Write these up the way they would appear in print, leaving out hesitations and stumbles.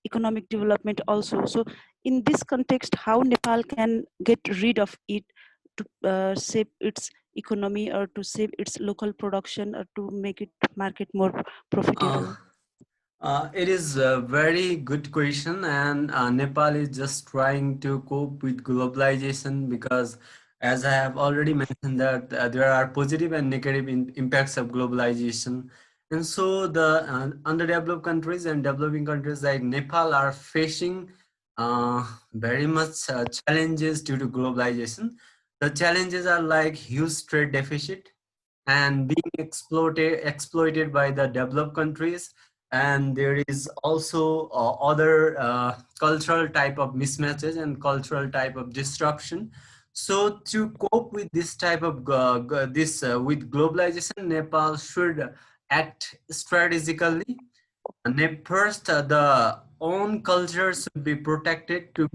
economic development also. So in this context, how Nepal can get rid of it to save its economy, or to save its local production, or to make it market more Uh, profitable? it is a very good question, and Nepal is just trying to cope with globalization because, as I have already mentioned, that there are positive and negative impacts of globalization, and so the underdeveloped countries and developing countries like Nepal are facing very much challenges due to globalization. The challenges are like huge trade deficit and being exploited by the developed countries, and there is also other cultural type of mismatches and cultural type of disruption. So to cope with this type of with globalization, Nepal should act strategically. First, the own culture should be protected for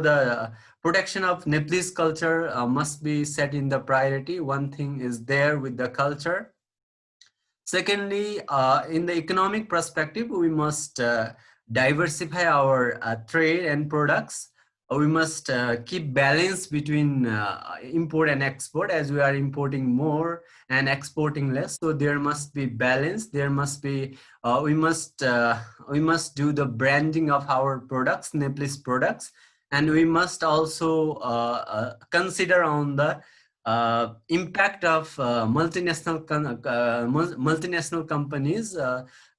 the protection of Nepalese culture must be set in the priority. One thing is there with the culture. Secondly, in the economic perspective, we must diversify our trade and products. We must keep balance between import and export, as we are importing more and exporting less. So there must be balance. There must be we must do the branding of our products, Nepalese products, and we must also consider on the impact of multinational companies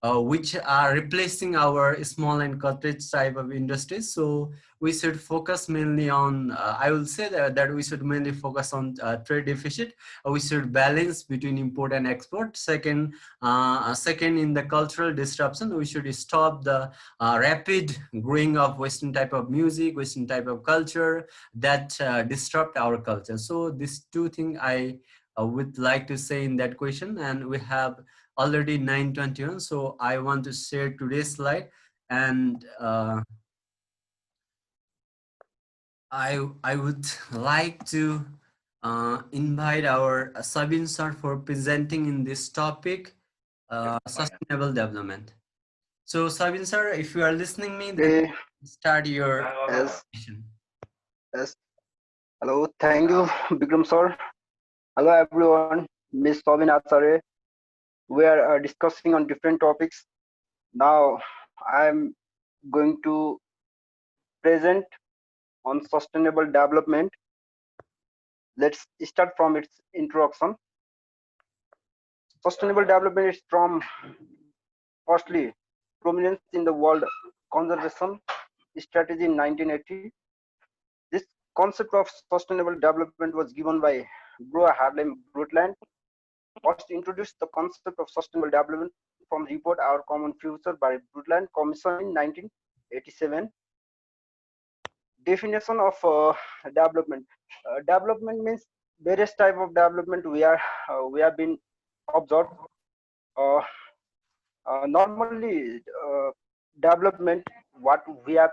which are replacing our small and cottage type of industries. So we should focus mainly on I will say that we should mainly focus on trade deficit. We should balance between import and export. Second, in the cultural disruption, we should stop the rapid growing of Western type of music, Western type of culture that disrupt our culture. So these two things I would like to say in that question, and we have already 9:21. So I want to share today's slide, and I would like to invite our Sabin sir for presenting in this topic, sustainable development. So Sabin sir, if you are listening me, then Okay. start your Yes. presentation. Yes. Hello. Thank you, Bikram sir. Hello, everyone. Miss Sobin Acharya. We are discussing on different topics. Now, I'm going to present on sustainable development. Let's start from its introduction. Sustainable development is from, firstly, prominence in the World Conservation Strategy in 1980. This concept of sustainable development was given by Gro Harlem Brundtland. First introduced the concept of sustainable development from report Our Common Future by Brundtland Commission in 1987. Definition of development. Development means various type of development we have been observed. Uh, Normally, development, what we have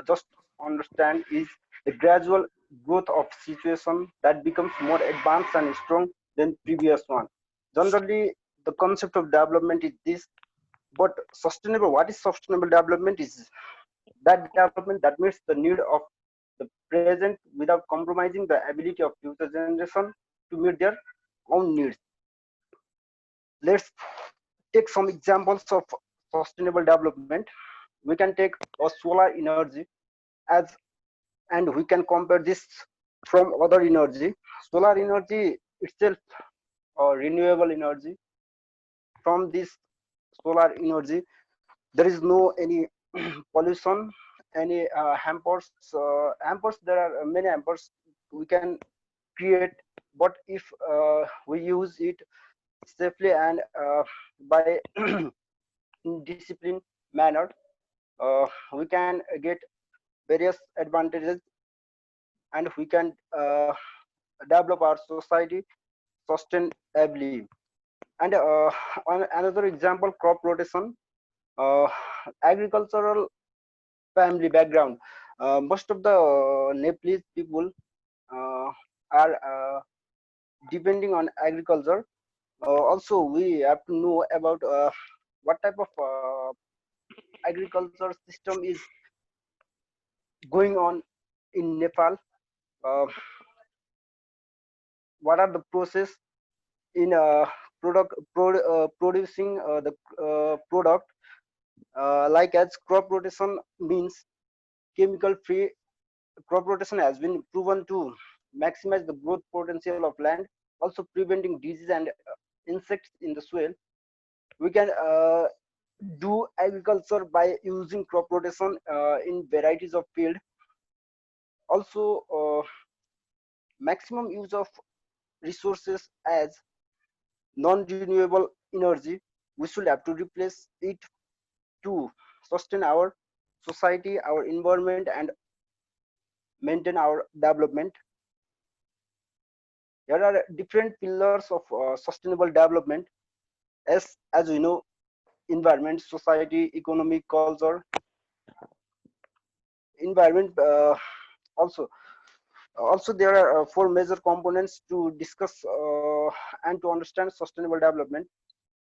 just understand is the gradual growth of situation that becomes more advanced and strong than previous one. Generally, the concept of development is this, but sustainable, what is sustainable development is that development that meets the need of the present without compromising the ability of future generation to meet their own needs. Let's take some examples of sustainable development. We can take a solar energy as, and we can compare this from other energy. Solar energy itself, renewable energy. From this solar energy, there is no any pollution, any hampers. There are many hampers we can create, but if we use it safely and by in disciplined manner, we can get various advantages, and we can develop our society sustainably. And another example, crop rotation. uh, Agricultural family background. Most of the Nepalese people uh, are depending on agriculture. Also, we have to know about what type of agriculture system is going on in Nepal. Uh, what are the process in producing the product, like as crop rotation means chemical free crop rotation has been proven to maximize the growth potential of land, also preventing disease and insects in the soil. We can do agriculture by using crop rotation in varieties of field. Also, maximum use of resources as non-renewable energy. We should have to replace it to sustain our society, our environment, and maintain our development. There are different pillars of sustainable development, as we know: environment, society, economic, culture. Environment also there are four major components to discuss and to understand sustainable development,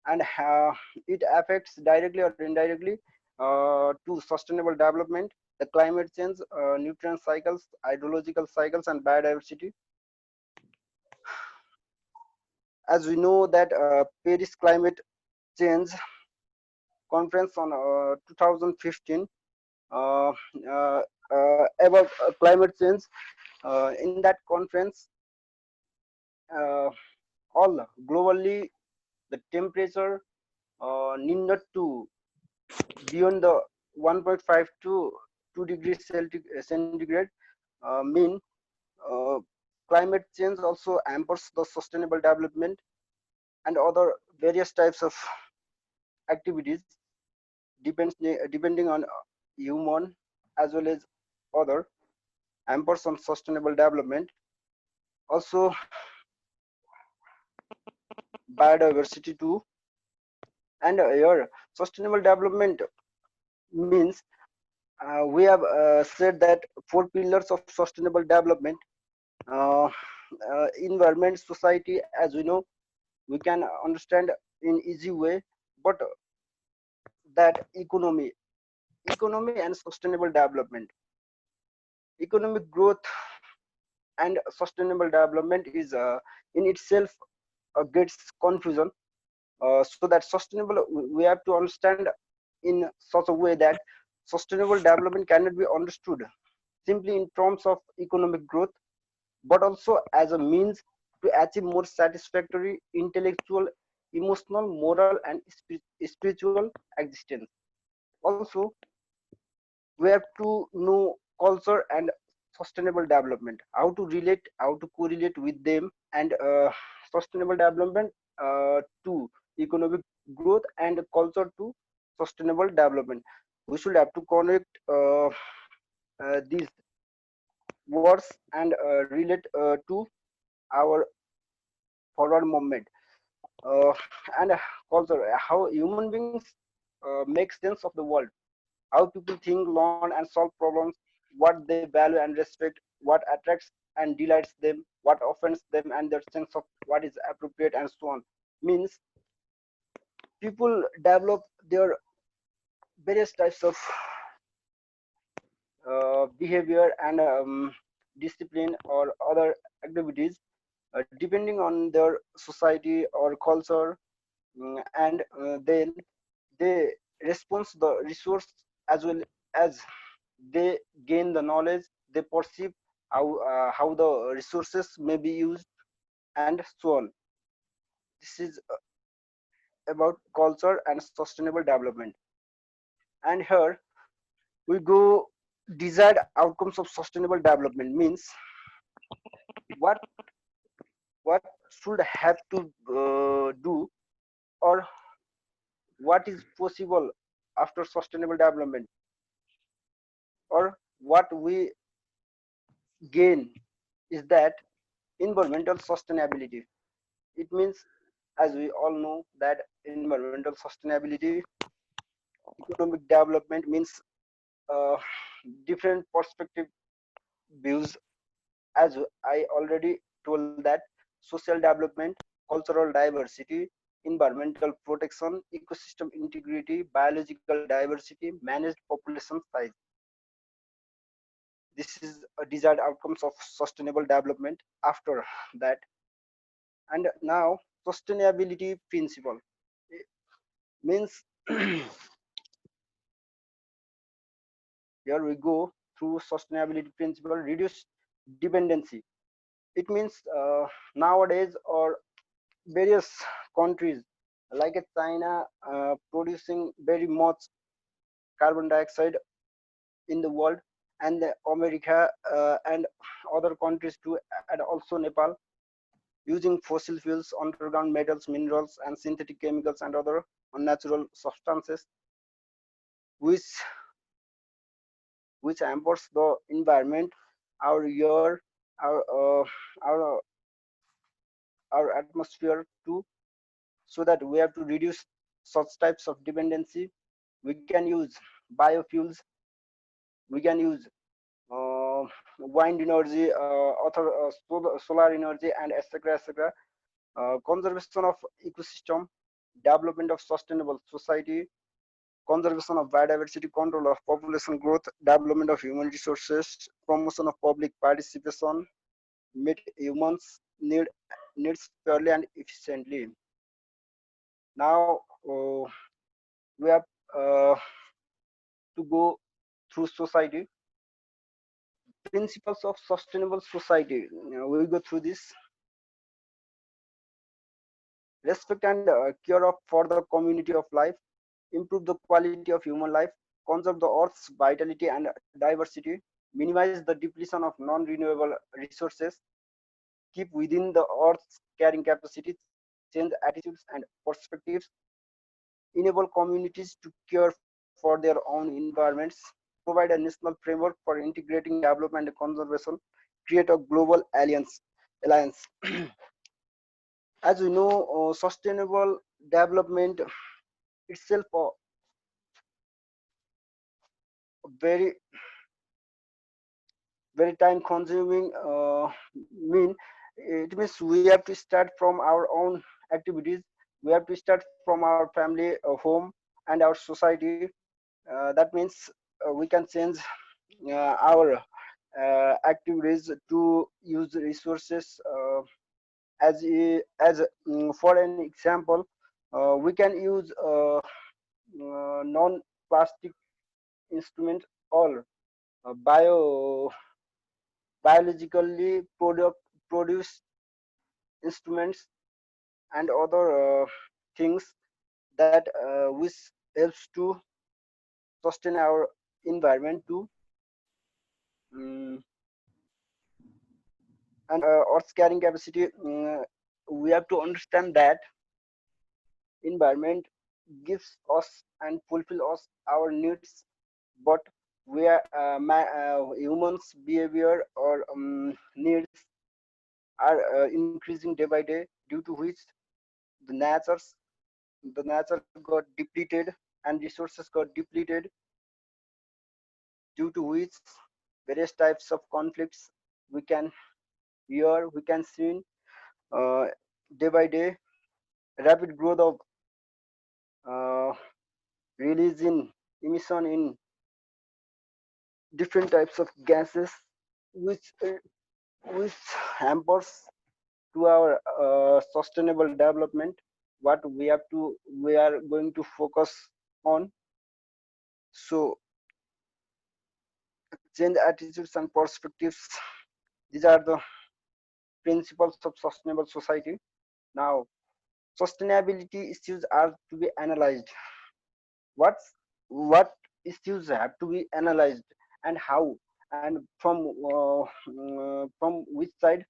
and it affects directly or indirectly to sustainable development: the climate change, nutrient cycles, hydrological cycles, and biodiversity. As we know that Paris Climate Change Conference on 2015 uh, about climate change. In that conference, uh, all globally, the temperature need not to beyond the 1.5 to 2 degrees centigrade. Mean uh, climate change also hampers the sustainable development and other various types of activities depending on human as well as other hampers on sustainable development. Also, biodiversity too. And here, sustainable development means we have said that four pillars of sustainable development: uh, environment, society, as we know, we can understand in easy way, but that economy and sustainable development. Economic growth and sustainable development is in itself gets confusion. So that sustainable, we have to understand in such a way that sustainable development cannot be understood simply in terms of economic growth, but also as a means to achieve more satisfactory intellectual, emotional, moral, and spiritual existence. Also, we have to know culture and sustainable development, how to relate, how to correlate with them, and sustainable development to economic growth and culture to sustainable development. We should have to connect these words and relate to our forward movement, uh, and culture, how human beings make sense of the world, how people think, learn, and solve problems, what they value and respect, what attracts and delights them, what offends them, and their sense of what is appropriate, and so on. Means people develop their various types of behavior and discipline or other activities depending on their society or culture, and then they respond to the resource as well as they gain the knowledge, they perceive how the resources may be used, and so on. This is about culture and sustainable development. And here we go: desired outcomes of sustainable development means what what should have to do, or what is possible after sustainable development, or what we gain is that environmental sustainability. It means, as we all know, that environmental sustainability, economic development means uh, different perspective views, as I already told that social development, cultural diversity, environmental protection, ecosystem integrity, biological diversity, managed population size. This is a desired outcomes of sustainable development after that. And now sustainability principle means here we go through sustainability principle, reduce dependency. It means nowadays or various countries like China producing very much carbon dioxide in the world, and America and other countries too, and also Nepal, using fossil fuels, underground metals, minerals, and synthetic chemicals and other unnatural substances, which hampers the environment, our air, our our our atmosphere too. So that we have to reduce such types of dependency. We can use biofuels, we can use uh, wind energy, solar energy, and etc. etc. Conservation of ecosystem, development of sustainable society, conservation of biodiversity, control of population growth, development of human resources, promotion of public participation, meet humans needs fairly and efficiently. Now we have uh, to go through society. Principles of sustainable society. We go through this. Respect and care of for the community of life, improve the quality of human life, conserve the earth's vitality and diversity, minimize the depletion of non-renewable resources, keep within the earth's carrying capacity, change attitudes and perspectives, enable communities to care for their own environments, provide a national framework for integrating development and conservation, create a global alliance. As we know, sustainable development itself very very time consuming mean. It means we have to start from our own activities, we have to start from our family, home, and our society. That means we can change our activities to use resources for an example, we can use non-plastic instrument or biologically produced instruments and other things that which helps to sustain our environment too. Mm, and earth's carrying capacity, we have to understand that environment gives us and fulfill us our needs, but we are humans behavior or needs are increasing day by day, due to which the natures the nature got depleted and resources got depleted, due to which various types of conflicts we can hear, we can see uh, day by day. Rapid growth of uh, release in emission in different types of gases, which which hampers to our sustainable development. What we are going to focus on. So change attitudes and perspectives, these are the principles of sustainable society. Now sustainability issues are to be analyzed. What issues have to be analyzed, and how, and from which side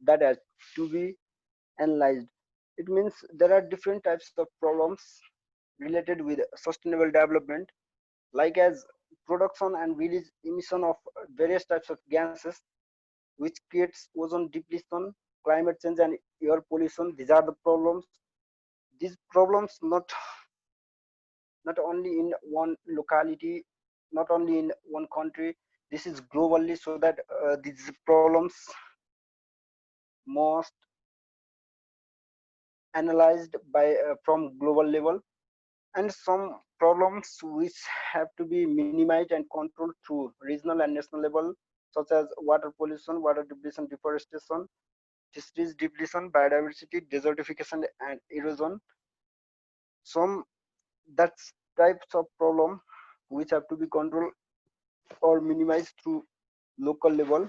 that has to be analyzed. It means there are different types of problems related with sustainable development, like as production and release emission of various types of gases, which creates ozone depletion, climate change, and air pollution. These are the problems. These problems not only in one locality, not only in one country. This is globally, so that these problems must analyzed by from global level, and some problems which have to be minimized and controlled through regional and national level, such as water pollution, water depletion, deforestation, fisheries depletion, biodiversity, desertification, and erosion. Some that's types of problem which have to be controlled or minimized through local level.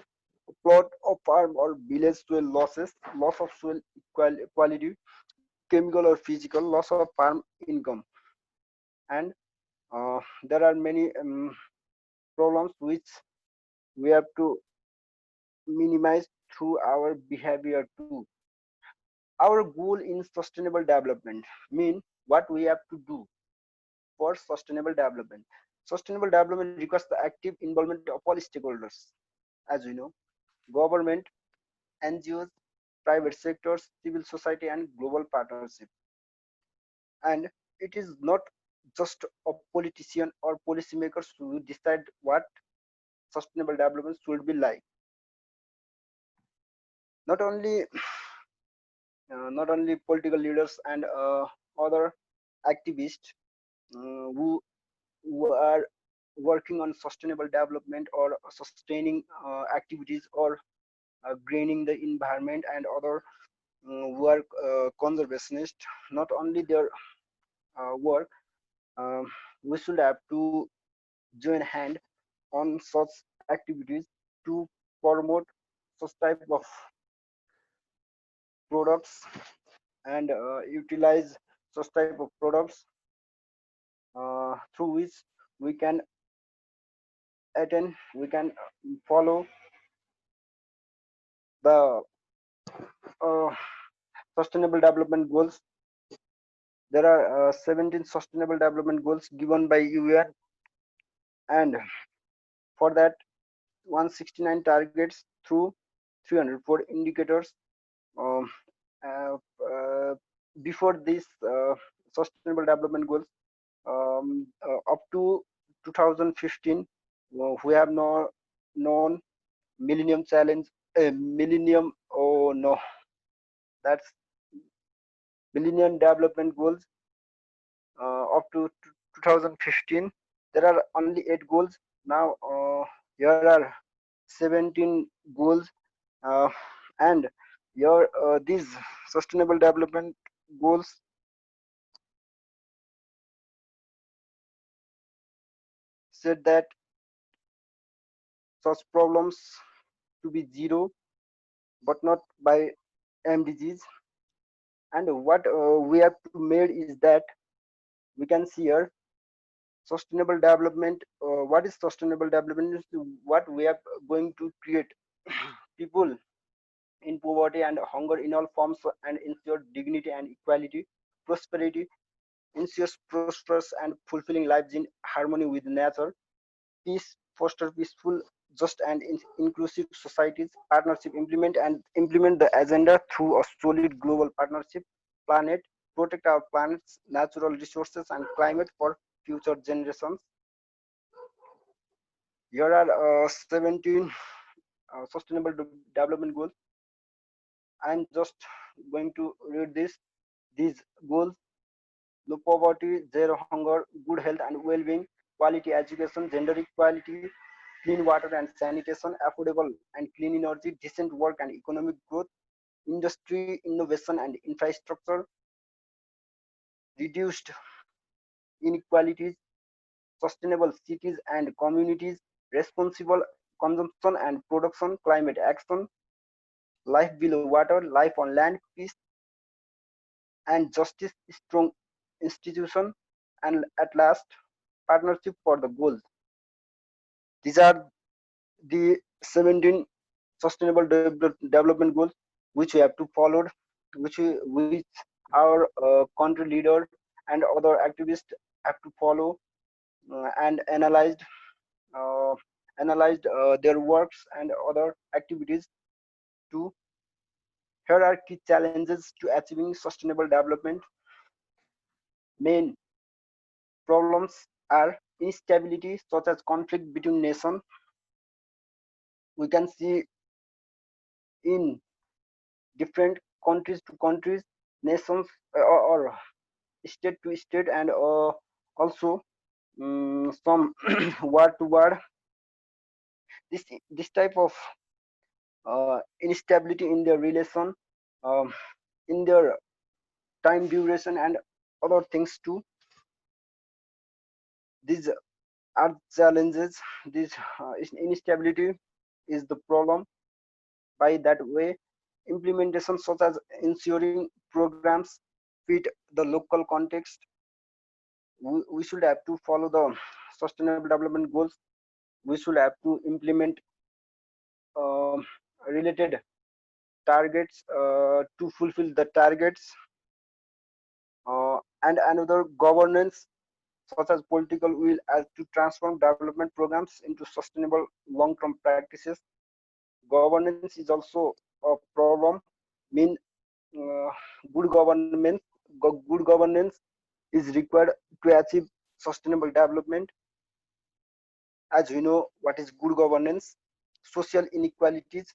Plot of farm or village soil losses, loss of soil quality, chemical or physical, loss of farm income, and there are many problems which we have to minimize through our behavior too. Our goal in sustainable development mean what we have to do for sustainable development. Sustainable development requires the active involvement of all stakeholders, as we know, government, NGOs, private sectors, civil society, and global partnership. And it is not just a politician or policymakers who decide what sustainable development should be like. Not only not only political leaders and other activists who are working on sustainable development or sustaining activities or greening the environment, and other who are conservationists. Not only their work, um, we should have to join hand on such activities to promote such type of products and utilize such type of products through which we can attain, we can follow the uh, sustainable development goals. There are 17 sustainable development goals given by UN, and for that 169 targets through 304 indicators. Um, uh, uh, Before this sustainable development goals, up to 2015, we have no known Millennium Challenge, Millennium. Oh no, that's Millennium Development Goals up to 2015. There are only 8 goals now. Here are 17 goals, uh, and your these sustainable development goals said that such problems to be zero, but not by MDGs. And what we have to made is that we can see here sustainable development. What is sustainable development? Is what we are going to create people in poverty and hunger in all forms and ensure dignity and equality, prosperity, ensures prosperous and fulfilling lives in harmony with nature, peace, foster peaceful, just and inclusive societies, partnership, implement the agenda through a solid global partnership, planet, protect our planet's natural resources and climate for future generations. Here are 17 sustainable development goals. I'm just going to read these goals: no poverty, zero hunger, good health and well-being, quality education, gender equality, clean water and sanitation, affordable and clean energy, decent work and economic growth, industry, innovation and infrastructure, reduced inequalities, sustainable cities and communities, responsible consumption and production, climate action, life below water, life on land, peace and justice, strong institution, and at last, partnership for the goals. These are the 17 sustainable development goals which we have to follow, which our country leader and other activists have to follow and uh, analyzed their works and other activities too. Here are key challenges to achieving sustainable development. Main problems are instability, such as conflict between nations. We can see in different countries to countries. nations or state to state, and also some word to word. This type of instability in their relation, um, in their time duration, and other things too. These are challenges. This instability is the problem. By that way, implementation such as ensuring programs fit the local context, we should have to follow the sustainable development goals. We should have to implement um related targets to fulfill the targets, and another governance such as political will as to transform development programs into sustainable long-term practices. Governance is also a problem. Mean uh, good governance is required to achieve sustainable development. As we know, what is good governance? Social inequalities.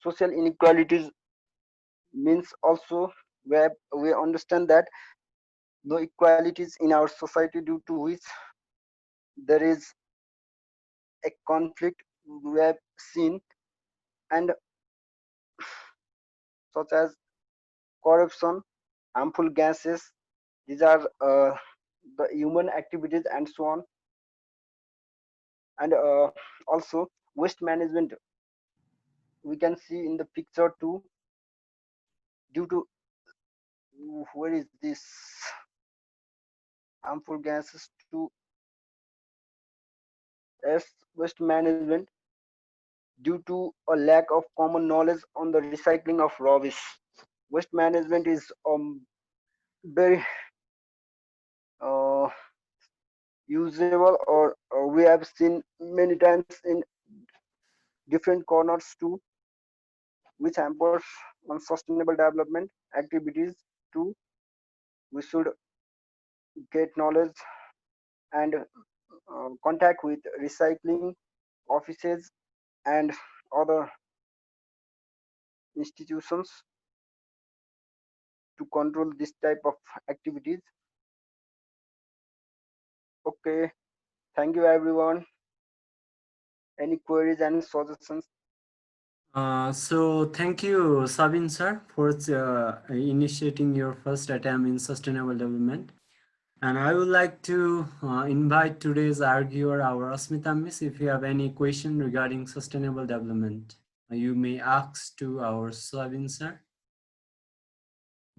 Social inequalities means also where we understand that no equalities in our society, due to which there is a conflict we have seen, and such as corruption, harmful gases. These are the human activities and so on. And also waste management, we can see in the picture too, due to where is this harmful gases to as waste management, due to a lack of common knowledge on the recycling of rubbish. Waste management is very uh, usable, or we have seen many times in different corners too, which hampers on sustainable development activities too. We should get knowledge and contact with recycling offices and other institutions to control this type of activities. Okay, thank you everyone. Any queries and suggestions? So thank you, Sabin sir, for initiating your first attempt in sustainable development. And I would like to invite today's arguer, our Asmita Miss, if you have any question regarding sustainable development, you may ask to our Sabin sir.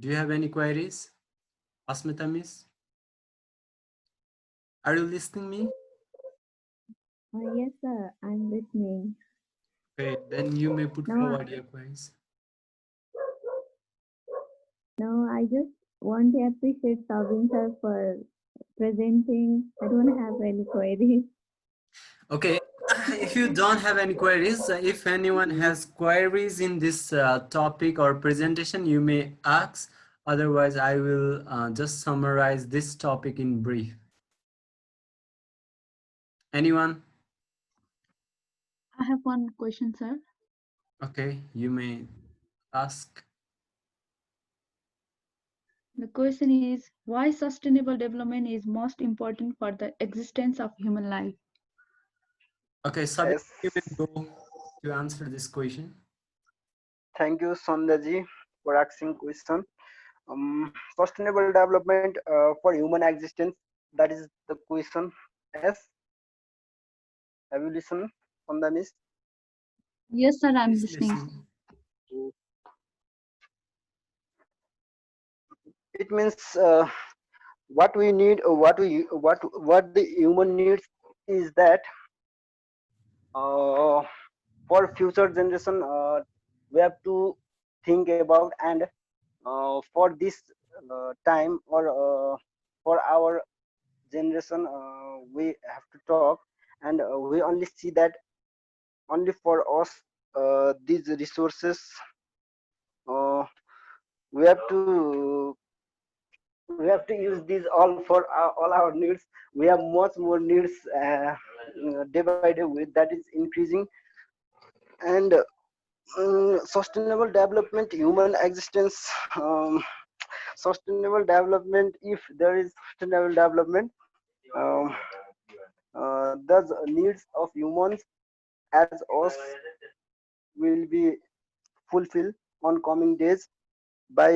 Do you have any queries, Asmita Miss? Are you listening me? Yes, sir, I'm listening. Okay, then you may put No, forward your queries. no, I just want to appreciate Savin sir for presenting. I don't have any queries. Okay, if you don't have any queries, if anyone has queries in this topic or presentation, you may ask. Otherwise, I will just summarize this topic in brief. Anyone? I have one question, sir. Okay, you may ask. The question is why sustainable development is most important for the existence of human life. Okay, Sabine, Yes, you may go to answer this question. thank you Sandaji for asking question. Sustainable development for human existence, that is the question. Yes, have you listened, Sandamis? Yes, sir, I'm Please listening. listen. It means what we need, what the human needs is that uh, for future generation, we have to think about, and for this time, or for our generation, we have to talk, and we only see that only for us these resources, uh, we have to use these all for all our needs. We have much more needs day by day, with that is increasing. And Sustainable development, human existence. um, Sustainable development, if there is sustainable development, um, the needs of humans as us will be fulfilled on coming days by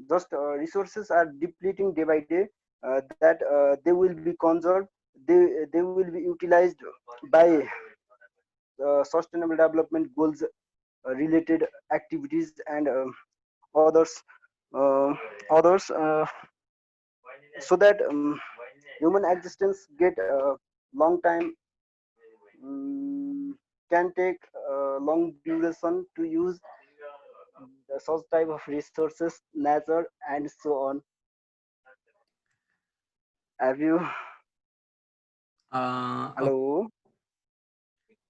just resources are depleting day by day, that they will be conserved, they will be utilized by sustainable development goals related activities and others, uh, others so that human existence get long time, um, can take long duration to use such type of resources, nature, and so on. Have you? Okay, Hello?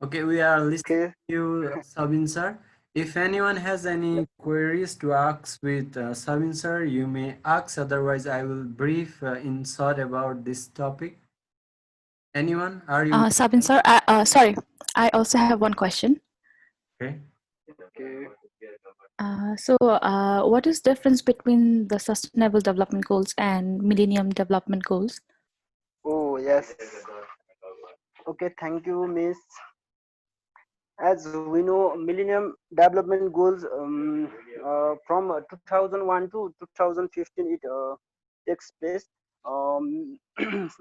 okay, we are listening Okay. to you, Sabin sir. If anyone has Yep. any queries to ask with Sabin sir, you may ask. Otherwise, I will brief in short about this topic. Anyone? Are you Sabin sir, sorry, I also have one question. okay? Okay. What is difference between the Sustainable Development Goals and Millennium Development Goals? Oh, yes. Okay, thank you, Miss. As we know, Millennium Development Goals, from 2001 to 2015, it takes place.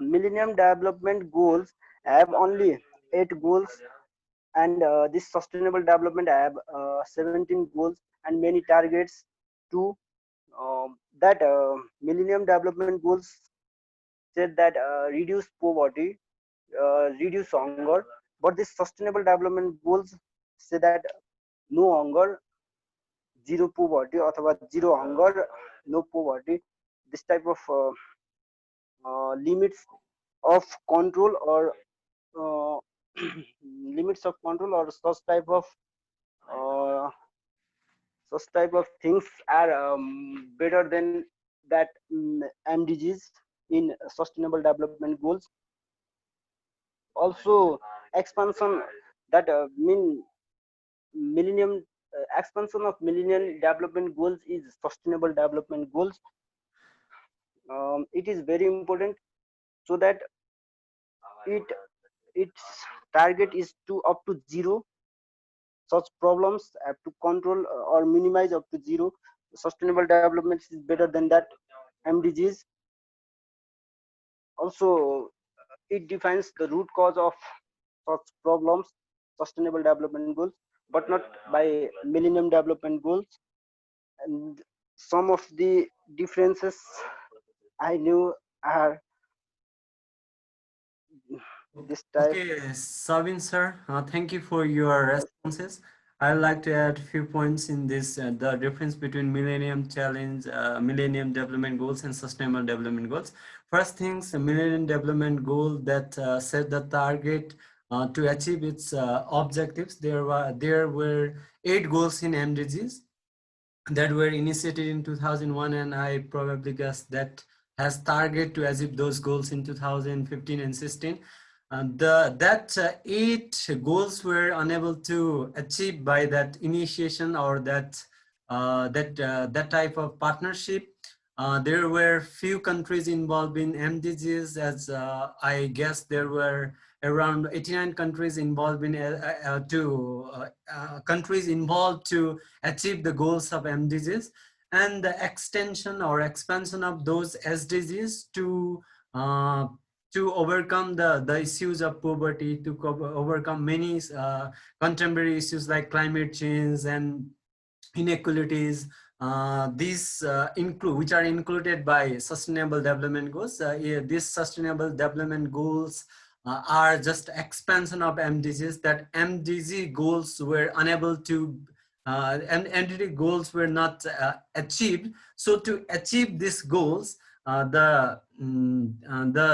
Millennium Development Goals have only 8 goals, and this Sustainable Development have 17 goals and many targets too. That Millennium Development Goals said that reduce poverty, reduce hunger, but this Sustainable Development Goals say that no hunger, zero poverty, or zero hunger, no poverty. This type of limits of control, or uh, limits of control, or uh, such type of things are better than that MDGs in Sustainable Development Goals. Also, expansion, that millennium expansion of Millennium Development Goals is Sustainable Development Goals. It is very important, so that it its target is to up to zero such problems, have to control or minimize up to zero. Sustainable development is better than that MDGs. Also, it defines the root cause of such problems, Sustainable Development Goals, but not by Millennium Development Goals. And some of the differences I knew are this type. Okay, Sabin sir, thank you for your responses. I'd like to add a few points in this, the difference between Millennium Challenge, Millennium Development Goals and Sustainable Development Goals. First things, the Millennium Development Goal that set the target to achieve its objectives. There were 8 goals in MDGs that were initiated in 2001, and I probably guess that has target to achieve those goals in 2015 and 16. Eight goals were unable to achieve by that initiation, or that type of partnership. There were few countries involved in MDGs, as I guess there were around 89 countries involved in countries involved to achieve the goals of MDGs, and the extension or expansion of those SDGs uh, to overcome the issues of poverty, to overcome many contemporary issues like climate change and inequalities. These include, which are included by Sustainable Development Goals. Yeah, these Sustainable Development Goals are just expansion of MDGs. That MDG goals were unable to, and MDG goals were not achieved. So to achieve these goals, the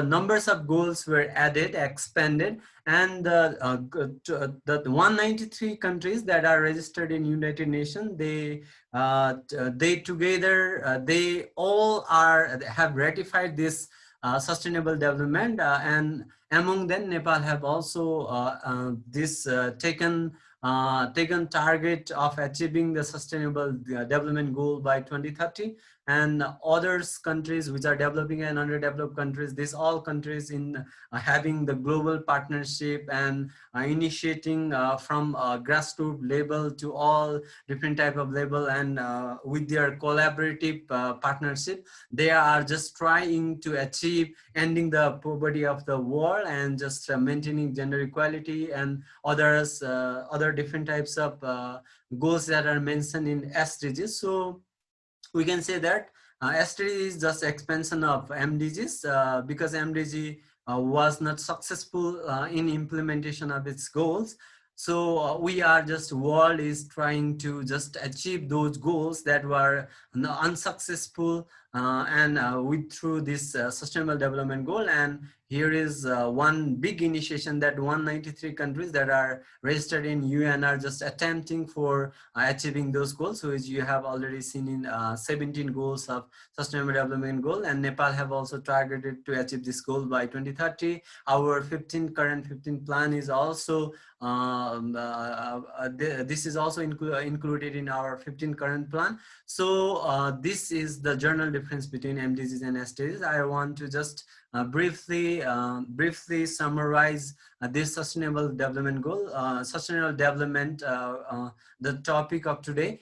numbers of goals were added, expanded, and the 193 countries that are registered in United Nations, they together, they all have ratified this sustainable development, and among them Nepal have also this taken target of achieving the sustainable development goal by 2030. And others countries which are developing and underdeveloped countries, these all countries in having the global partnership and initiating from grassroots level to all different type of level, and with their collaborative partnership, they are just trying to achieve ending the poverty of the world and just maintaining gender equality and other different types of goals that are mentioned in SDGs. So we can say that SDG is just expansion of MDGs, because MDG was not successful in implementation of its goals. So we are just, world is trying to just achieve those goals that were unsuccessful, and with through this sustainable development goal. And here is one big initiation that 193 countries that are registered in UN are just attempting for achieving those goals. So as you have already seen in 17 goals of sustainable development goal, and Nepal have also targeted to achieve this goal by 2030. Our current 15 plan is also this is also included in our 15 current plan. So this is the general difference between MDGs and SDGs. I want to just briefly summarize this sustainable development goal. Sustainable development, the topic of today.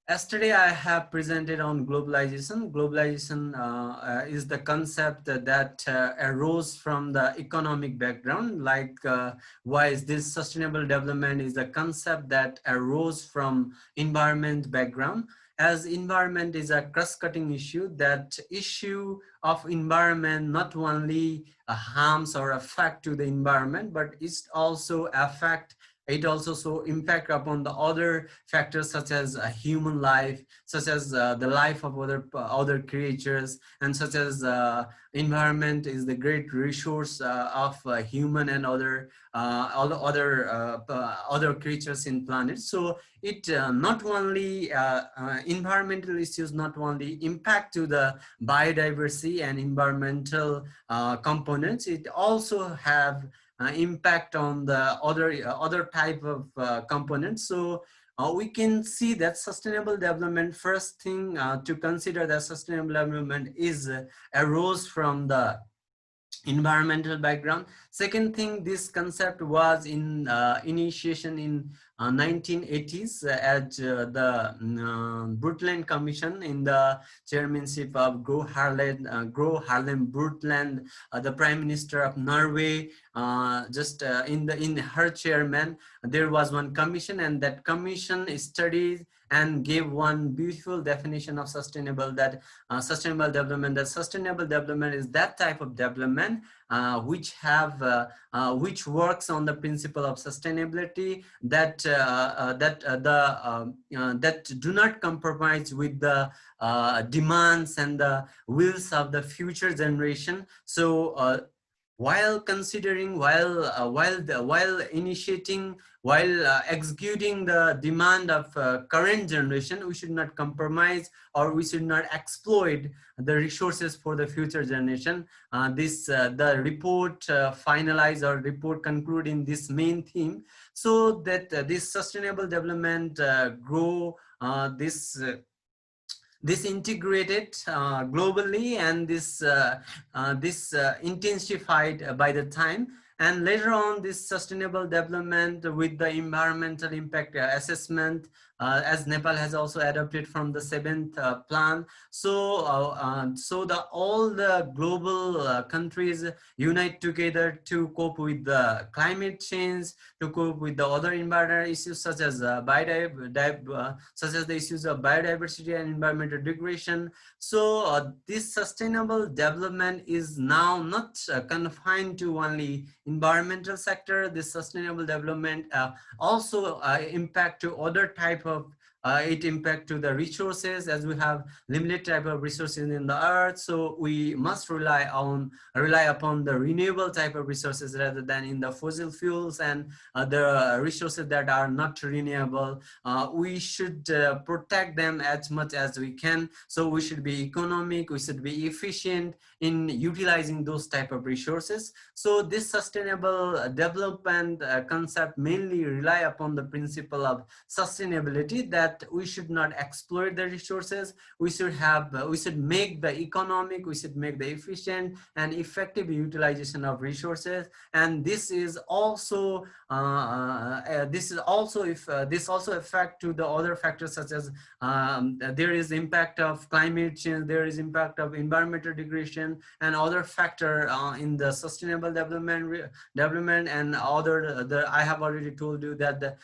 Yesterday, I have presented on globalization. Globalization is the concept that arose from the economic background. Like, why is this sustainable development is a concept that arose from environment background. As environment is a cross-cutting issue, that issue of environment not only harms or affect to the environment, but it also so impact upon the other factors such as human life, such as the life of other creatures, and such as environment is the great resource of human and all the other creatures in planet. So it not only environmental issues not only impact to the biodiversity and environmental components, it also have impact on the other type of components. So we can see that sustainable development, first thing to consider, that sustainable development is arose from the environmental background. Second thing, this concept was in initiation in 1980s at the Brundtland Commission in the chairmanship of Gro Harlem Brundtland, the Prime Minister of Norway. In her chairman, there was one commission, and that commission studied and gave one beautiful definition of sustainable development. That sustainable development is that type of development which works on the principle of sustainability, that do not compromise with the demands and the wills of the future generation. So while considering, while initiating, while executing the demand of current generation, we should not compromise or we should not exploit the resources for the future generation. The report finalize or report conclude in this main theme, so that this sustainable development grow this integrated globally, and this intensified by the time. And later on, this sustainable development with the environmental impact assessment, as Nepal has also adopted from the 7th plan. So all the global countries unite together to cope with the climate change, to cope with the other environmental issues such as the issues of biodiversity and environmental degradation. So this sustainable development is now not confined to only environmental sector. This sustainable development also impact to other type of it impact to the resources, as we have limited type of resources in the earth. So we must rely upon the renewable type of resources rather than in the fossil fuels and the resources that are not renewable. We should protect them as much as we can. So we should be economic, we should be efficient in utilizing those type of resources. So this sustainable development concept mainly rely upon the principle of sustainability, that we should not exploit the resources. We should make the economic, we should make the efficient and effective utilization of resources. And this is also this also affect to the other factors, such as there is impact of climate change, there is impact of environmental degradation and other factor in the sustainable development and other. I have already told you that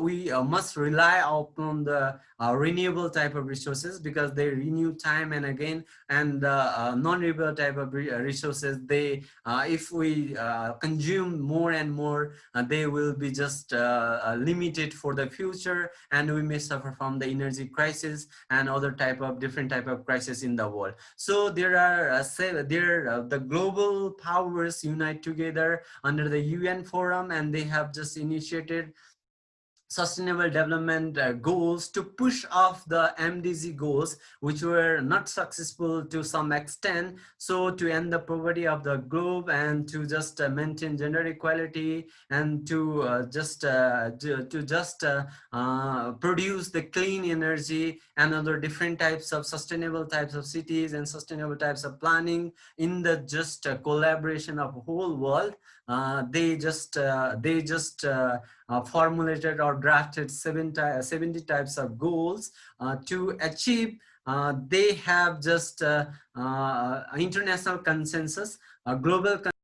we must rely upon the renewable type of resources, because they renew time and again. And non-renewable type of resources, they if we consume more and more, they will be just limited for the future, and we may suffer from the energy crisis and other different type of crisis in the world. So there are the global powers unite together under the UN forum, and they have just initiated sustainable development goals to push off the MDG goals, which were not successful to some extent. So to end the poverty of the globe, and to just maintain gender equality, and to produce the clean energy and other different types of sustainable types of cities and sustainable types of planning in the just collaboration of whole world. They just formulated or drafted 70 types of goals to achieve. They have just international consensus, global